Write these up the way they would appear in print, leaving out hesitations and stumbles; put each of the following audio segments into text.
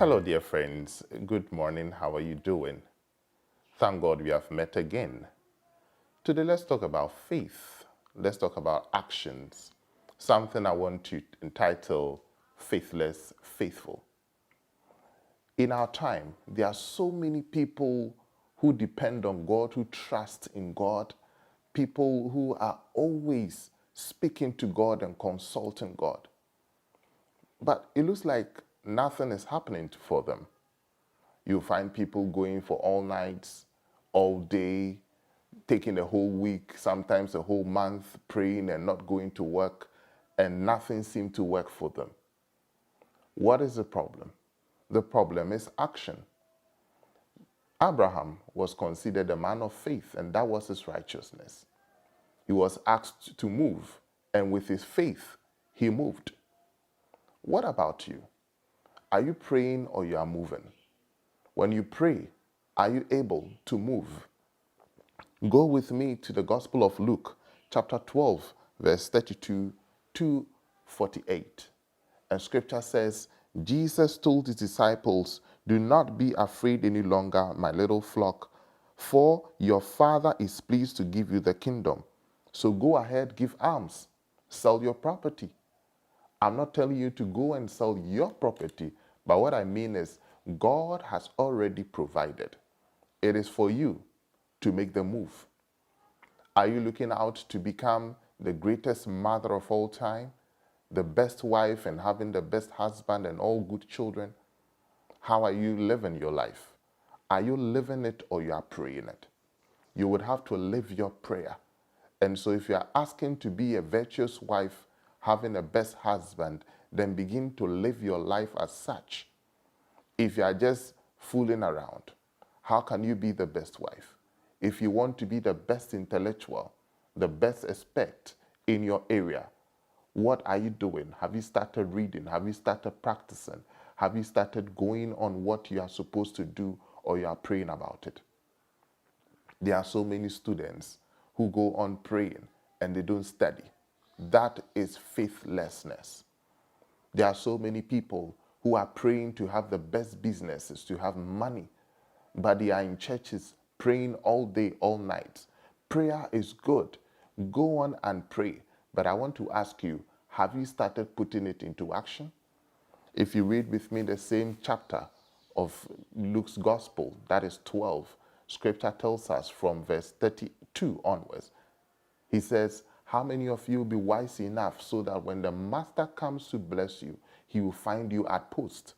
Hello, dear friends. Good morning. How are you doing? Thank God we have met again. Today, let's talk about faith. Let's talk about actions. Something I want to entitle Faithless, Faithful. In our time, there are so many people who depend on God, who trust in God, people who are always speaking to God and consulting God. But it looks like nothing is happening for them. You find people going for all nights, all day, taking a whole week, sometimes a whole month, praying and not going to work, and nothing seems to work for them. What is the problem? The problem is action. Abraham was considered a man of faith, and that was his righteousness. He was asked to move, and with his faith, he moved. What about you? Are you praying or you are moving? When you pray, are you able to move? Go with me to the Gospel of Luke, chapter 12, verse 32 to 48. And scripture says, Jesus told his disciples, "Do not be afraid any longer, my little flock, for your Father is pleased to give you the kingdom. So go ahead, give alms, sell your property." I'm not telling you to go and sell your property, but what I mean is God has already provided. It is for you to make the move. Are you looking out to become the greatest mother of all time, the best wife and having the best husband and all good children? How are you living your life? Are you living it or you are praying it? You would have to live your prayer. And so if you are asking to be a virtuous wife, having a best husband, then begin to live your life as such. If you are just fooling around, how can you be the best wife? If you want to be the best intellectual, the best expert in your area, what are you doing? Have you started reading? Have you started practicing? Have you started going on what you are supposed to do, or you are praying about it? There are so many students who go on praying and they don't study. That is faithlessness. There are so many people who are praying to have the best businesses, to have money, but they are in churches praying all day, all night. Prayer is good. Go on and pray. But I want to ask you, have you started putting it into action? If you read with me the same chapter of Luke's Gospel, that is 12, scripture tells us from verse 32 onwards. He says, "How many of you will be wise enough so that when the master comes to bless you, he will find you at post?"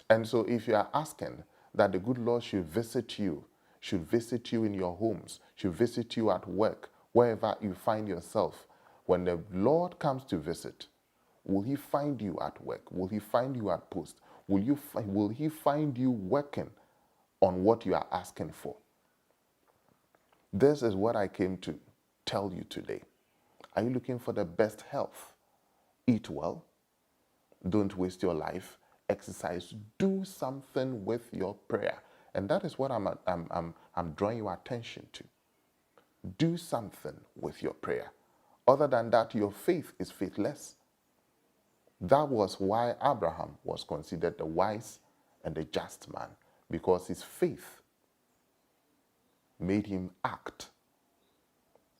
And so if you are asking that the good Lord should visit you in your homes, should visit you at work, wherever you find yourself, when the Lord comes to visit, will he find you at work? Will he find you at post? Will he find you working on what you are asking for? This is what I came to tell you today. Are you looking for the best health? Eat well. Don't waste your life. Exercise. Do something with your prayer. And that is what I'm drawing your attention to. Do something with your prayer. Other than that, your faith is faithless. That was why Abraham was considered the wise and the just man, because his faith made him act.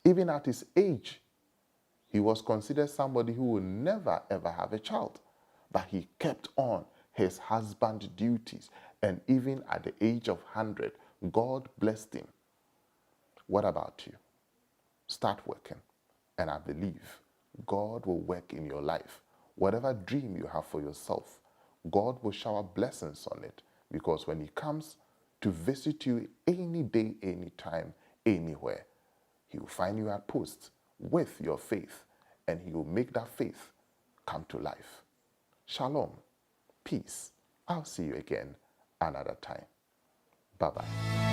Even at his age, he was considered somebody who would never ever have a child, but he kept on his husband duties, and even at the age of 100, God blessed him. What about you? Start working, and I believe God will work in your life. Whatever dream you have for yourself, God will shower blessings on it, because when he comes to visit you any day, any time, anywhere, he will find you at post with your faith, and he will make that faith come to life. Shalom. Peace. I'll see you again another time. Bye-bye.